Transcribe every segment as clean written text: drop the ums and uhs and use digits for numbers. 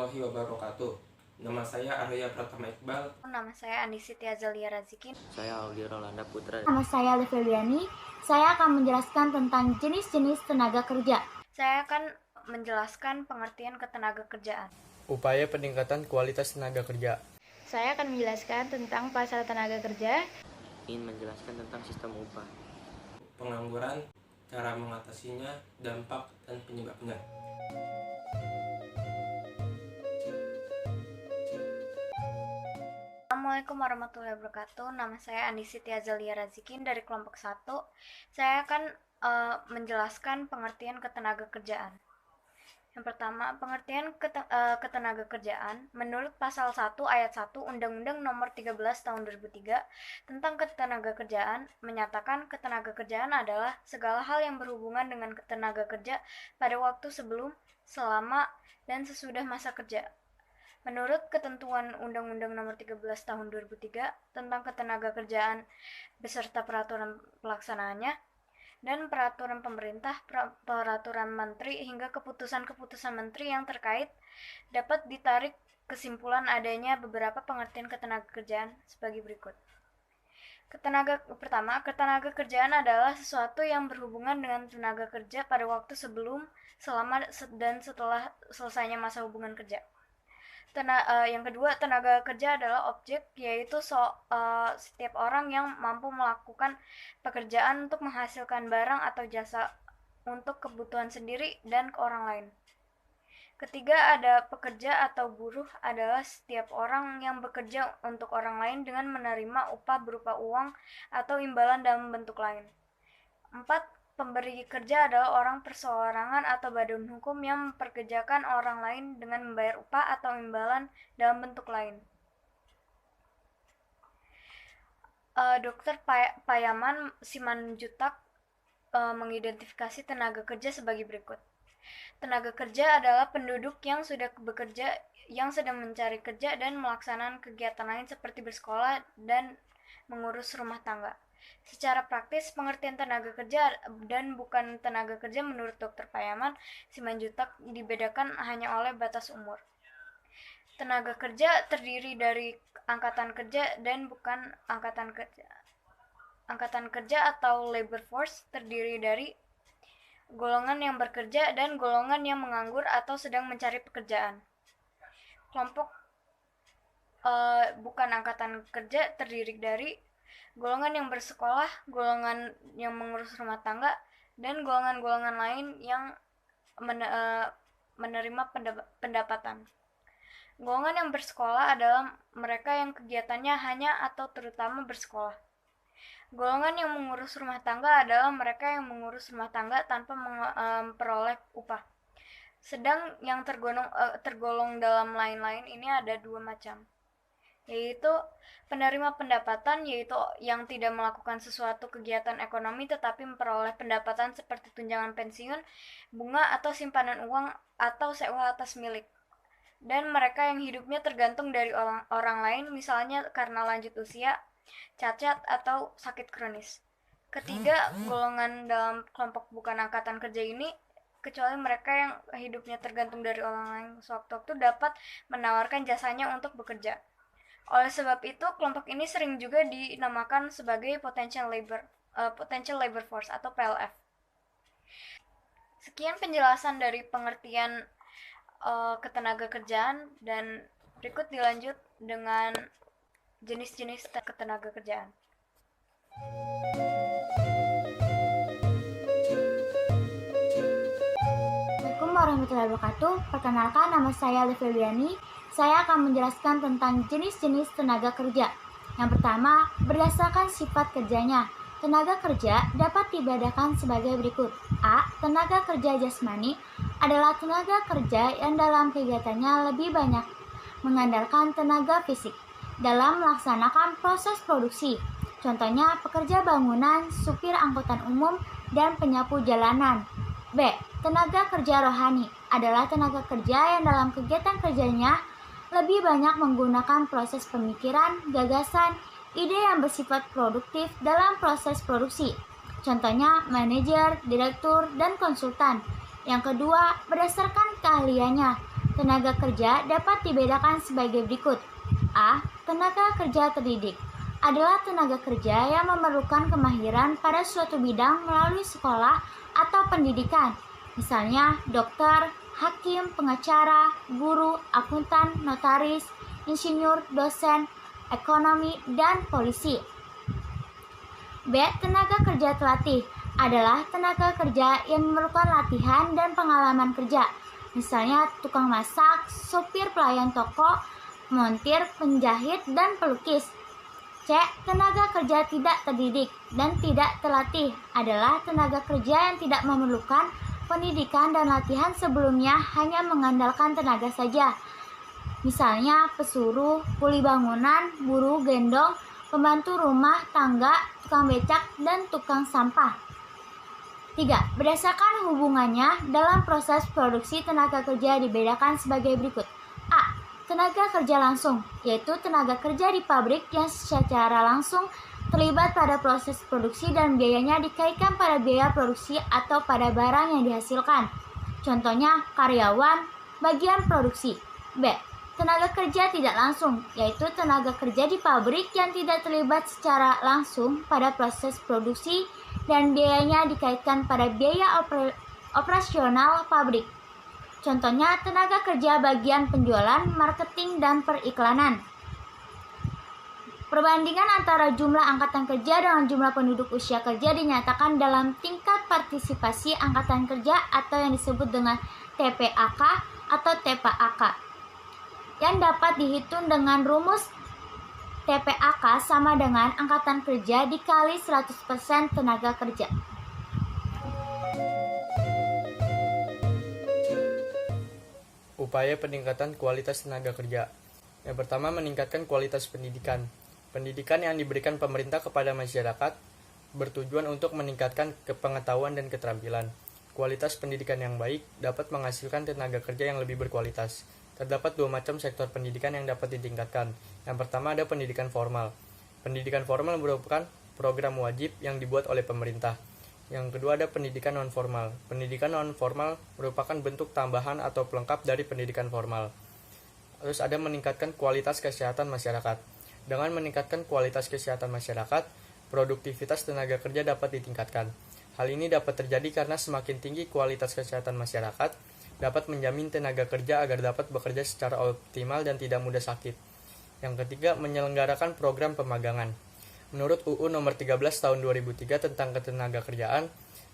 warahmatullahi wabarakatuh. Nama saya Arya Pratama Iqbal. Nama saya Andi Siti Azalia Razikin. Saya Aldi Rolanda Putra. Nama saya Leveliani. Saya akan menjelaskan tentang jenis-jenis tenaga kerja. Saya akan menjelaskan pengertian ketenaga kerjaan. Upaya peningkatan kualitas tenaga kerja. Saya akan menjelaskan tentang pasar tenaga kerja. Ingin menjelaskan tentang sistem upah. Pengangguran, cara mengatasinya, dampak dan penyebabnya. Assalamualaikum warahmatullahi wabarakatuh. Nama saya Andi Siti Azalia Razikin dari kelompok 1. Saya akan menjelaskan pengertian ketenaga kerjaan. Yang pertama, pengertian ketenaga kerjaan menurut pasal 1 ayat 1 Undang-Undang Nomor 13 Tahun 2003 tentang ketenaga kerjaan menyatakan ketenaga kerjaan adalah segala hal yang berhubungan dengan ketenaga kerja pada waktu sebelum, selama, dan sesudah masa kerja. Menurut ketentuan Undang-Undang Nomor 13 Tahun 2003 tentang ketenaga kerjaan beserta peraturan pelaksanaannya dan peraturan pemerintah, peraturan menteri hingga keputusan-keputusan menteri yang terkait, dapat ditarik kesimpulan adanya beberapa pengertian ketenaga kerjaan sebagai berikut. Pertama, ketenaga kerjaan adalah sesuatu yang berhubungan dengan tenaga kerja pada waktu sebelum, selama, dan setelah selesainya masa hubungan kerja. Yang kedua, tenaga kerja adalah objek, yaitu setiap orang yang mampu melakukan pekerjaan untuk menghasilkan barang atau jasa untuk kebutuhan sendiri dan ke orang lain. Ketiga, ada pekerja atau buruh adalah setiap orang yang bekerja untuk orang lain dengan menerima upah berupa uang atau imbalan dalam bentuk lain. 4. Pemberi kerja adalah orang perseorangan atau badan hukum yang memperkerjakan orang lain dengan membayar upah atau imbalan dalam bentuk lain. Dr. Payaman Simanjutak mengidentifikasi tenaga kerja sebagai berikut. Tenaga kerja adalah penduduk yang sudah bekerja, yang sedang mencari kerja dan melaksanakan kegiatan lain seperti bersekolah dan mengurus rumah tangga. Secara praktis, pengertian tenaga kerja dan bukan tenaga kerja menurut Dr. Payaman Simanjutak dibedakan hanya oleh batas umur. Tenaga kerja terdiri dari angkatan kerja dan bukan angkatan kerja. Angkatan kerja atau labor force terdiri dari golongan yang bekerja dan golongan yang menganggur atau sedang mencari pekerjaan. Kelompok bukan angkatan kerja terdiri dari golongan yang bersekolah, golongan yang mengurus rumah tangga, dan golongan-golongan lain yang menerima pendapatan. Golongan yang bersekolah adalah mereka yang kegiatannya hanya atau terutama bersekolah. Golongan yang mengurus rumah tangga adalah mereka yang mengurus rumah tangga tanpa memperoleh upah. Sedang yang tergolong dalam lain-lain ini ada dua macam, yaitu penerima pendapatan, yaitu yang tidak melakukan sesuatu kegiatan ekonomi tetapi memperoleh pendapatan seperti tunjangan pensiun, bunga atau simpanan uang atau sewa atas milik. Dan mereka yang hidupnya tergantung dari orang lain, misalnya karena lanjut usia, cacat, atau sakit kronis. Ketiga, golongan dalam kelompok bukan angkatan kerja ini, kecuali mereka yang hidupnya tergantung dari orang lain sewaktu-waktu dapat menawarkan jasanya untuk bekerja. Oleh sebab itu, kelompok ini sering juga dinamakan sebagai potential labor force atau PLF. Sekian penjelasan dari pengertian ketenaga kerjaan, dan berikut dilanjut dengan jenis-jenis ketenaga kerjaan. Assalamualaikum warahmatullahi wabarakatuh. Perkenalkan, nama saya Leveliani. Saya akan menjelaskan tentang jenis-jenis tenaga kerja. Yang pertama, berdasarkan sifat kerjanya. Tenaga kerja dapat dibedakan sebagai berikut. A. Tenaga kerja jasmani adalah tenaga kerja yang dalam kegiatannya lebih banyak mengandalkan tenaga fisik dalam melaksanakan proses produksi. Contohnya pekerja bangunan, supir angkutan umum, dan penyapu jalanan. B. Tenaga kerja rohani adalah tenaga kerja yang dalam kegiatan kerjanya lebih banyak menggunakan proses pemikiran, gagasan, ide yang bersifat produktif dalam proses produksi. Contohnya manajer, direktur, dan konsultan. Yang kedua, berdasarkan keahliannya. Tenaga kerja dapat dibedakan sebagai berikut. A. Tenaga kerja terdidik adalah tenaga kerja yang memerlukan kemahiran pada suatu bidang melalui sekolah atau pendidikan. Misalnya dokter, hakim, pengacara, guru, akuntan, notaris, insinyur, dosen, ekonomi, dan polisi. B. Tenaga kerja terlatih adalah tenaga kerja yang memerlukan latihan dan pengalaman kerja. Misalnya tukang masak, sopir pelayan toko, montir, penjahit, dan pelukis. C. Tenaga kerja tidak terdidik dan tidak terlatih adalah tenaga kerja yang tidak memerlukan pendidikan dan latihan sebelumnya, hanya mengandalkan tenaga saja. Misalnya pesuruh, kuli bangunan, buruh gendong, pembantu rumah tangga, tukang becak, dan tukang sampah. 3. Berdasarkan hubungannya dalam proses produksi, tenaga kerja dibedakan sebagai berikut. A. Tenaga kerja langsung, yaitu tenaga kerja di pabrik yang secara langsung terlibat pada proses produksi dan biayanya dikaitkan pada biaya produksi atau pada barang yang dihasilkan. Contohnya karyawan, bagian produksi. B. Tenaga kerja tidak langsung, yaitu tenaga kerja di pabrik yang tidak terlibat secara langsung pada proses produksi dan biayanya dikaitkan pada biaya operasional pabrik. Contohnya tenaga kerja bagian penjualan, marketing, dan periklanan. Perbandingan antara jumlah angkatan kerja dengan jumlah penduduk usia kerja dinyatakan dalam tingkat partisipasi angkatan kerja atau yang disebut dengan TPAK atau TPAK, yang dapat dihitung dengan rumus TPAK sama dengan angkatan kerja dikali 100% tenaga kerja. Upaya peningkatan kualitas tenaga kerja. Yang pertama, meningkatkan kualitas pendidikan. Pendidikan yang diberikan pemerintah kepada masyarakat bertujuan untuk meningkatkan pengetahuan dan keterampilan. Kualitas pendidikan yang baik dapat menghasilkan tenaga kerja yang lebih berkualitas. Terdapat dua macam sektor pendidikan yang dapat ditingkatkan. Yang pertama ada pendidikan formal. Pendidikan formal merupakan program wajib yang dibuat oleh pemerintah. Yang kedua ada pendidikan non-formal. Pendidikan non-formal merupakan bentuk tambahan atau pelengkap dari pendidikan formal. Terus ada meningkatkan kualitas kesehatan masyarakat. Dengan meningkatkan kualitas kesehatan masyarakat, produktivitas tenaga kerja dapat ditingkatkan. Hal ini dapat terjadi karena semakin tinggi kualitas kesehatan masyarakat, dapat menjamin tenaga kerja agar dapat bekerja secara optimal dan tidak mudah sakit. Yang ketiga, menyelenggarakan program pemagangan. Menurut UU Nomor 13 Tahun 2003 tentang Ketenagakerjaan,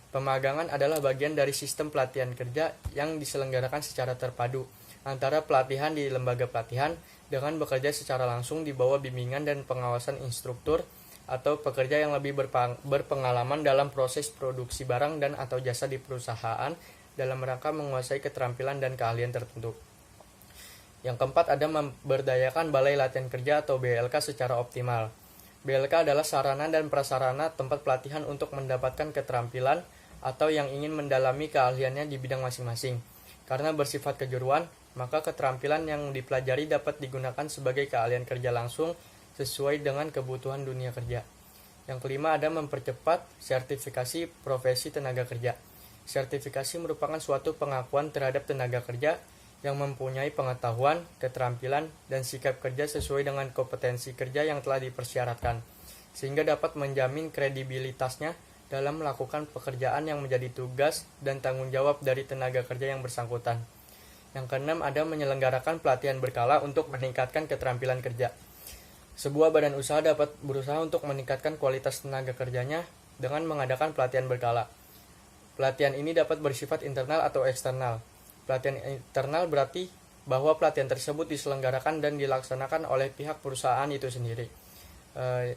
pemagangan adalah bagian dari sistem pelatihan kerja yang diselenggarakan secara terpadu antara pelatihan di lembaga pelatihan dengan bekerja secara langsung di bawah bimbingan dan pengawasan instruktur atau pekerja yang lebih berpengalaman dalam proses produksi barang dan atau jasa di perusahaan dalam rangka menguasai keterampilan dan keahlian tertentu. Yang keempat ada memberdayakan Balai Latihan Kerja atau BLK secara optimal. BLK adalah sarana dan prasarana tempat pelatihan untuk mendapatkan keterampilan atau yang ingin mendalami keahliannya di bidang masing-masing. Karena bersifat kejuruan, maka keterampilan yang dipelajari dapat digunakan sebagai keahlian kerja langsung sesuai dengan kebutuhan dunia kerja. Yang kelima ada mempercepat sertifikasi profesi tenaga kerja. Sertifikasi merupakan suatu pengakuan terhadap tenaga kerja yang mempunyai pengetahuan, keterampilan, dan sikap kerja sesuai dengan kompetensi kerja yang telah dipersyaratkan, sehingga dapat menjamin kredibilitasnya dalam melakukan pekerjaan yang menjadi tugas dan tanggung jawab dari tenaga kerja yang bersangkutan. Yang keenam ada menyelenggarakan pelatihan berkala untuk meningkatkan keterampilan kerja. Sebuah badan usaha dapat berusaha untuk meningkatkan kualitas tenaga kerjanya dengan mengadakan pelatihan berkala. Pelatihan ini dapat bersifat internal atau eksternal. Pelatihan internal berarti bahwa pelatihan tersebut diselenggarakan dan dilaksanakan oleh pihak perusahaan itu sendiri.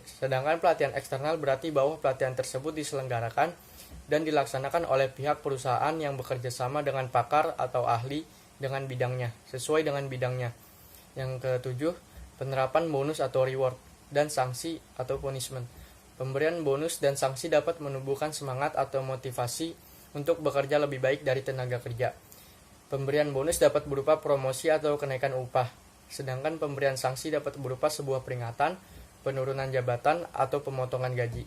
Sedangkan pelatihan eksternal berarti bahwa pelatihan tersebut diselenggarakan dan dilaksanakan oleh pihak perusahaan yang bekerja sama dengan pakar atau ahli dengan bidangnya, sesuai dengan bidangnya. Yang ketujuh, penerapan bonus atau reward dan sanksi atau punishment. Pemberian bonus dan sanksi dapat menumbuhkan semangat atau motivasi untuk bekerja lebih baik dari tenaga kerja. Pemberian bonus dapat berupa promosi atau kenaikan upah, sedangkan pemberian sanksi dapat berupa sebuah peringatan, penurunan jabatan, atau pemotongan gaji.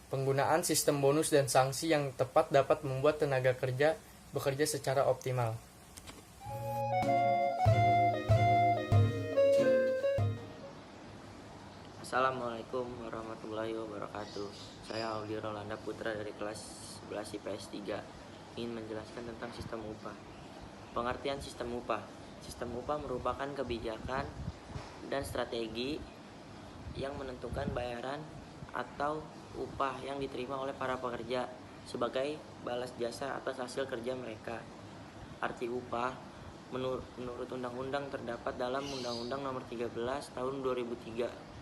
Penggunaan sistem bonus dan sanksi yang tepat dapat membuat tenaga kerja bekerja secara optimal. Assalamualaikum warahmatullahi wabarakatuh. Saya Aldi Rolanda Putra dari kelas 11 IPS 3 ingin menjelaskan tentang sistem upah. Pengertian sistem upah. Sistem upah merupakan kebijakan dan strategi yang menentukan bayaran atau upah yang diterima oleh para pekerja sebagai balas jasa atas hasil kerja mereka. Arti upah menurut undang-undang terdapat dalam Undang-Undang Nomor 13 Tahun 2003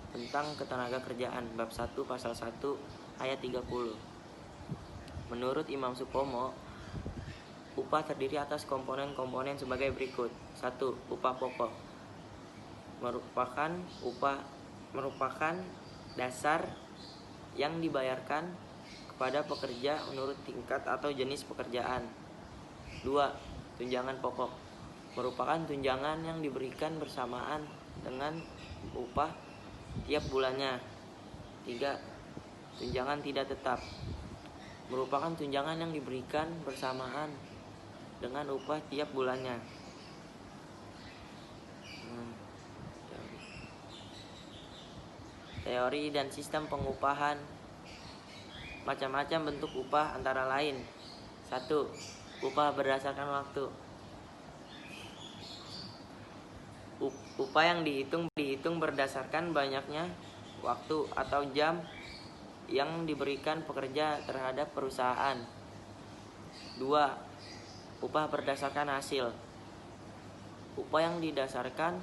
tentang Ketenagakerjaan bab 1 pasal 1 ayat 30. Menurut Imam Supomo, upah terdiri atas komponen-komponen sebagai berikut. 1. Upah pokok merupakan dasar yang dibayarkan kepada pekerja menurut tingkat atau jenis pekerjaan. 2. Tunjangan pokok merupakan tunjangan yang diberikan bersamaan dengan upah tiap bulannya. 3. Tunjangan tidak tetap merupakan tunjangan yang diberikan bersamaan dengan upah tiap bulannya. Teori dan sistem pengupahan. Macam-macam bentuk upah antara lain. 1. Upah berdasarkan waktu. Upah yang dihitung berdasarkan banyaknya waktu atau jam yang diberikan pekerja terhadap perusahaan. 2. Upah berdasarkan hasil. Upah yang didasarkan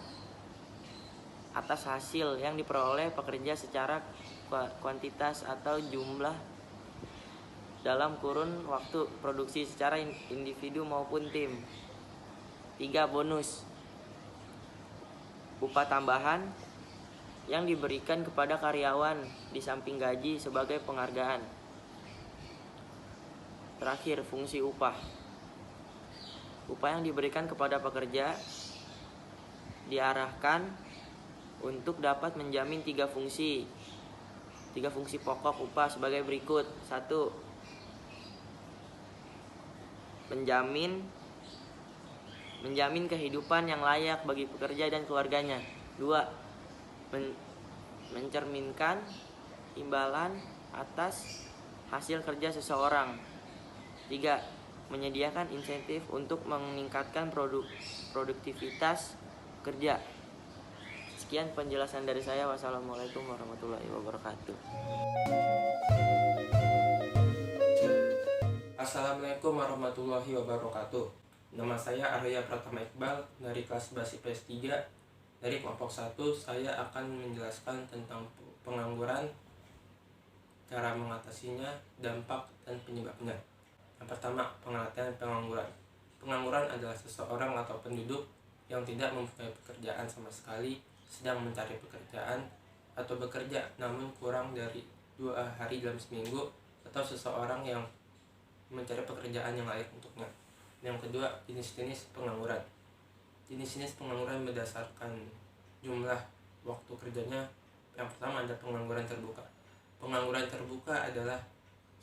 atas hasil yang diperoleh pekerja secara kuantitas atau jumlah dalam kurun waktu produksi secara individu maupun tim. 3. Bonus. Upah tambahan yang diberikan kepada karyawan di samping gaji sebagai penghargaan. Terakhir, fungsi upah. Upah yang diberikan kepada pekerja diarahkan untuk dapat menjamin 3 fungsi. 3 fungsi pokok upah sebagai berikut. 1. Menjamin kehidupan yang layak bagi pekerja dan keluarganya. 2. Mencerminkan imbalan atas hasil kerja seseorang. 3. Menyediakan insentif untuk meningkatkan produktivitas kerja. Sekian penjelasan dari saya. Wassalamualaikum warahmatullahi wabarakatuh. Assalamualaikum warahmatullahi wabarakatuh. Nama saya Arya Pratama Iqbal dari kelas 11 IPS 3. Dari kelompok 1 saya akan menjelaskan tentang pengangguran, cara mengatasinya, dampak dan penyebabnya. Yang pertama, pengertian pengangguran. Pengangguran adalah seseorang atau penduduk yang tidak mempunyai pekerjaan sama sekali, sedang mencari pekerjaan, atau bekerja namun kurang dari 2 hari dalam seminggu, atau seseorang yang mencari pekerjaan yang layak untuknya. Yang kedua, jenis-jenis pengangguran. Jenis-jenis pengangguran berdasarkan jumlah waktu kerjanya. Yang pertama ada pengangguran terbuka. Pengangguran terbuka adalah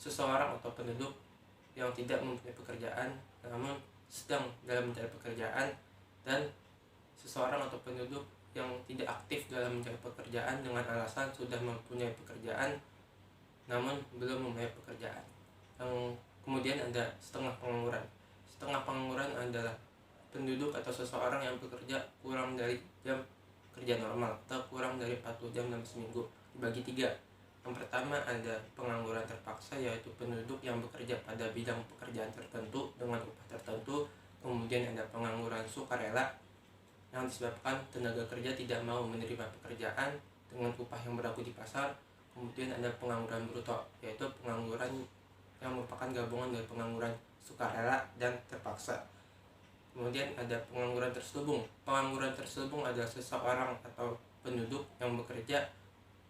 seseorang atau penduduk yang tidak mempunyai pekerjaan namun sedang dalam mencari pekerjaan, dan seseorang atau penduduk yang tidak aktif dalam mencari pekerjaan dengan alasan sudah mempunyai pekerjaan namun belum mempunyai pekerjaan. Yang kemudian ada setengah pengangguran. Setengah pengangguran adalah penduduk atau seseorang yang bekerja kurang dari jam kerja normal atau kurang dari 40 jam dalam seminggu. Dibagi 3. Yang pertama ada pengangguran terpaksa, yaitu penduduk yang bekerja pada bidang pekerjaan tertentu dengan upah tertentu. Kemudian ada pengangguran sukarela yang disebabkan tenaga kerja tidak mau menerima pekerjaan dengan upah yang berlaku di pasar. Kemudian ada pengangguran bruto, yaitu pengangguran yang merupakan gabungan dari pengangguran sukarela dan terpaksa. Kemudian ada pengangguran terselubung. Pengangguran terselubung adalah seseorang atau penduduk yang bekerja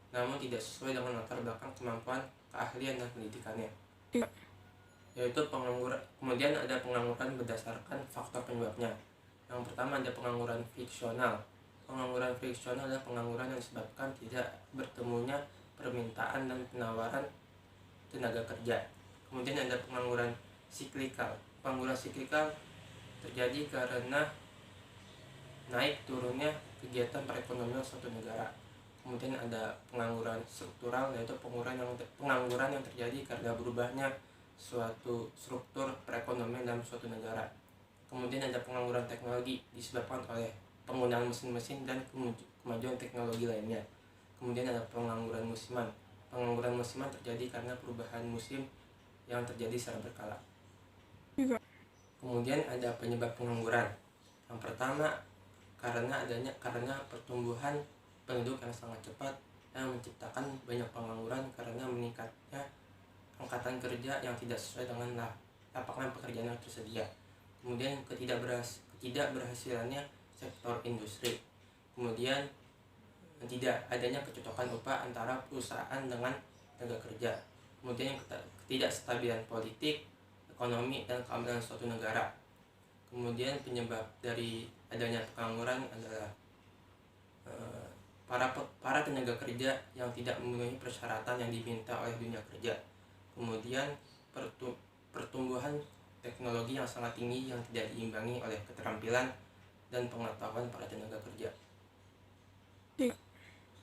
namun tidak sesuai dengan latar belakang, kemampuan, keahlian dan pendidikannya. Yaitu pengangguran. Kemudian ada pengangguran berdasarkan faktor penyebabnya. Yang pertama ada pengangguran friksional. Pengangguran friksional adalah pengangguran yang disebabkan tidak bertemunya permintaan dan penawaran tenaga kerja. Kemudian ada pengangguran siklikal. Pengangguran siklikal terjadi karena naik turunnya kegiatan perekonomian suatu negara. Kemudian ada pengangguran struktural, yaitu pengangguran yang terjadi karena berubahnya suatu struktur perekonomian dalam suatu negara. Kemudian ada pengangguran teknologi disebabkan oleh penggunaan mesin-mesin dan kemajuan teknologi lainnya. Kemudian ada pengangguran musiman. Pengangguran musiman terjadi karena perubahan musim yang terjadi secara berkala. Kemudian ada penyebab pengangguran. Yang pertama, karena pertumbuhan penduduk yang sangat cepat yang menciptakan banyak pengangguran karena meningkatnya angkatan kerja yang tidak sesuai dengan lapangan pekerjaan yang tersedia. Kemudian ketidakberhasilannya sektor industri. Kemudian tidak adanya kecocokan upah antara perusahaan dengan tenaga kerja. Kemudian ketidakstabilan politik, ekonomi, dan keamanan suatu negara. Kemudian penyebab dari adanya pengangguran adalah para tenaga kerja yang tidak memenuhi persyaratan yang diminta oleh dunia kerja. Kemudian pertumbuhan teknologi yang sangat tinggi yang tidak diimbangi oleh keterampilan dan pengetahuan para tenaga kerja.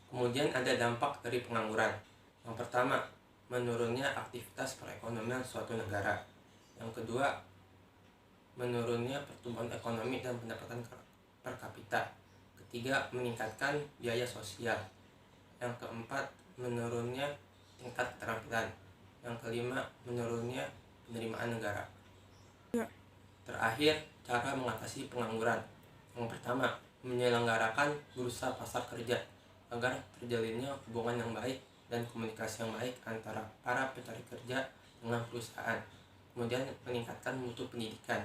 Kemudian ada dampak dari pengangguran. Yang pertama, menurunnya aktivitas perekonomian suatu negara. Yang kedua, menurunnya pertumbuhan ekonomi dan pendapatan per kapita. Ketiga, meningkatkan biaya sosial. Yang keempat, menurunnya tingkat keterampilan. Yang kelima, menurunnya penerimaan negara. Terakhir, cara mengatasi pengangguran. Yang pertama, menyelenggarakan bursa pasar kerja agar terjalinnya hubungan yang baik dan komunikasi yang baik antara para pencari kerja dengan perusahaan. Kemudian meningkatkan mutu pendidikan.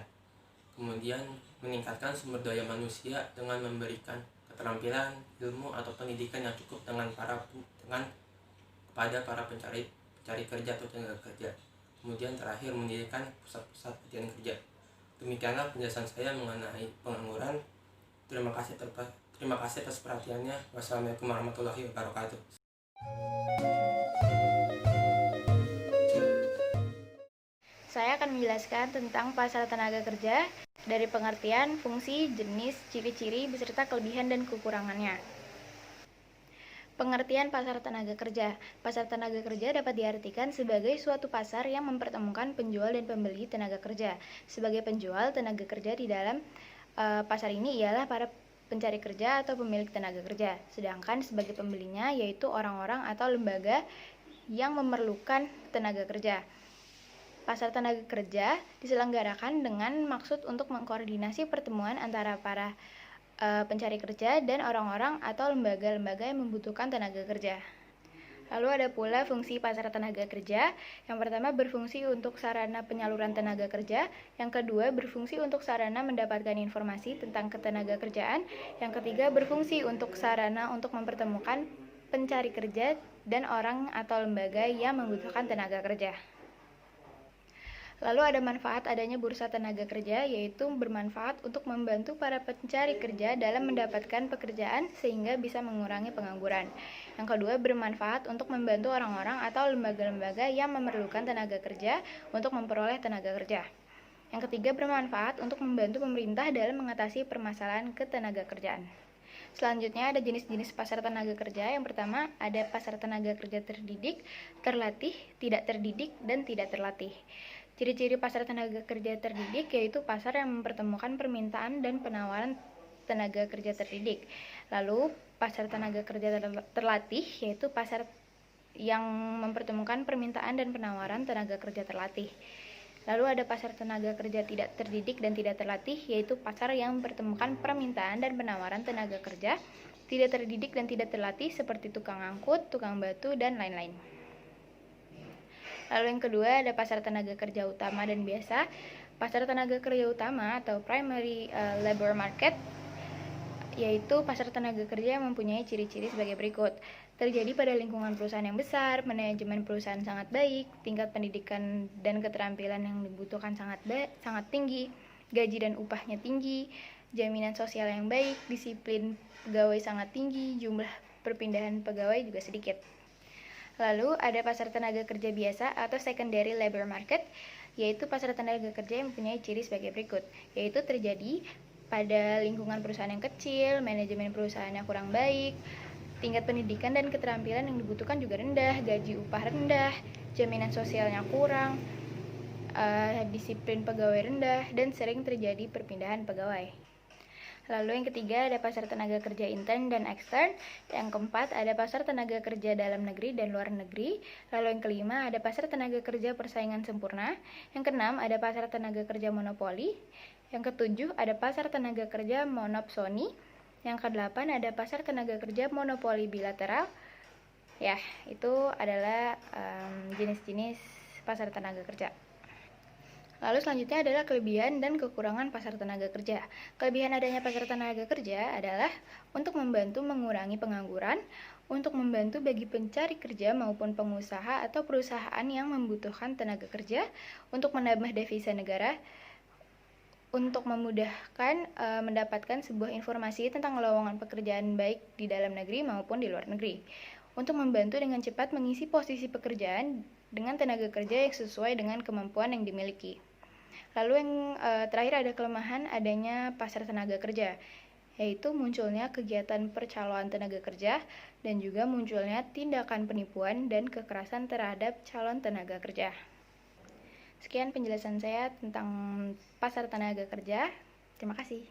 Kemudian meningkatkan sumber daya manusia dengan memberikan keterampilan, ilmu atau pendidikan yang cukup kepada para pencari kerja atau tenaga kerja. Kemudian terakhir, mendirikan pusat-pusat pelatihan kerja. Demikianlah penjelasan saya mengenai pengangguran. Terima kasih atas perhatiannya. Wassalamualaikum warahmatullahi wabarakatuh. Saya akan menjelaskan tentang pasar tenaga kerja dari pengertian, fungsi, jenis, ciri-ciri, beserta kelebihan dan kekurangannya. Pengertian pasar tenaga kerja. Pasar tenaga kerja dapat diartikan sebagai suatu pasar yang mempertemukan penjual dan pembeli tenaga kerja. Sebagai penjual tenaga kerja di dalam pasar ini ialah para pencari kerja atau pemilik tenaga kerja. Sedangkan sebagai pembelinya yaitu orang-orang atau lembaga yang memerlukan tenaga kerja. Pasar tenaga kerja diselenggarakan dengan maksud untuk mengkoordinasi pertemuan antara para pencari kerja dan orang-orang atau lembaga-lembaga yang membutuhkan tenaga kerja. Lalu ada pula fungsi pasar tenaga kerja. Yang pertama berfungsi untuk sarana penyaluran tenaga kerja. Yang kedua berfungsi untuk sarana mendapatkan informasi tentang ketenaga kerjaan. Yang ketiga berfungsi untuk sarana untuk mempertemukan pencari kerja dan orang atau lembaga yang membutuhkan tenaga kerja. Lalu ada manfaat adanya bursa tenaga kerja, yaitu bermanfaat untuk membantu para pencari kerja dalam mendapatkan pekerjaan sehingga bisa mengurangi pengangguran. Yang kedua, bermanfaat untuk membantu orang-orang atau lembaga-lembaga yang memerlukan tenaga kerja untuk memperoleh tenaga kerja. Yang ketiga, bermanfaat untuk membantu pemerintah dalam mengatasi permasalahan ketenaga kerjaan. Selanjutnya ada jenis-jenis pasar tenaga kerja. Yang pertama ada pasar tenaga kerja terdidik, terlatih, tidak terdidik, dan tidak terlatih. Ciri-ciri pasar tenaga kerja terdidik yaitu pasar yang mempertemukan permintaan dan penawaran tenaga kerja terdidik. Lalu pasar tenaga kerja terlatih yaitu pasar yang mempertemukan permintaan dan penawaran tenaga kerja terlatih. Lalu ada pasar tenaga kerja tidak terdidik dan tidak terlatih, yaitu pasar yang mempertemukan permintaan dan penawaran tenaga kerja tidak terdidik dan tidak terlatih seperti tukang angkut, tukang batu, dan lain-lain. Lalu yang kedua ada pasar tenaga kerja utama dan biasa. Pasar tenaga kerja utama atau primary labor market yaitu pasar tenaga kerja yang mempunyai ciri-ciri sebagai berikut. Terjadi pada lingkungan perusahaan yang besar, manajemen perusahaan sangat baik, tingkat pendidikan dan keterampilan yang dibutuhkan sangat tinggi, gaji dan upahnya tinggi, jaminan sosial yang baik, disiplin pegawai sangat tinggi, jumlah perpindahan pegawai juga sedikit. Lalu ada pasar tenaga kerja biasa atau secondary labor market, yaitu pasar tenaga kerja yang mempunyai ciri sebagai berikut, yaitu terjadi pada lingkungan perusahaan yang kecil, manajemen perusahaan yang kurang baik, tingkat pendidikan dan keterampilan yang dibutuhkan juga rendah, gaji upah rendah, jaminan sosialnya kurang, disiplin pegawai rendah, dan sering terjadi perpindahan pegawai. Lalu yang ketiga ada pasar tenaga kerja intern dan ekstern. Yang keempat ada pasar tenaga kerja dalam negeri dan luar negeri. Lalu yang kelima ada pasar tenaga kerja persaingan sempurna. Yang keenam ada pasar tenaga kerja monopoli. Yang ketujuh ada pasar tenaga kerja monopsoni. Yang kedelapan ada pasar tenaga kerja monopoli bilateral. Ya, itu adalah jenis-jenis pasar tenaga kerja. Lalu selanjutnya adalah kelebihan dan kekurangan pasar tenaga kerja. Kelebihan adanya pasar tenaga kerja adalah untuk membantu mengurangi pengangguran, untuk membantu bagi pencari kerja maupun pengusaha atau perusahaan yang membutuhkan tenaga kerja, untuk menambah devisa negara, untuk memudahkan mendapatkan sebuah informasi tentang lowongan pekerjaan baik di dalam negeri maupun di luar negeri, untuk membantu dengan cepat mengisi posisi pekerjaan dengan tenaga kerja yang sesuai dengan kemampuan yang dimiliki. Lalu yang terakhir ada kelemahan adanya pasar tenaga kerja, yaitu munculnya kegiatan percaloan tenaga kerja dan juga munculnya tindakan penipuan dan kekerasan terhadap calon tenaga kerja. Sekian penjelasan saya tentang pasar tenaga kerja. Terima kasih.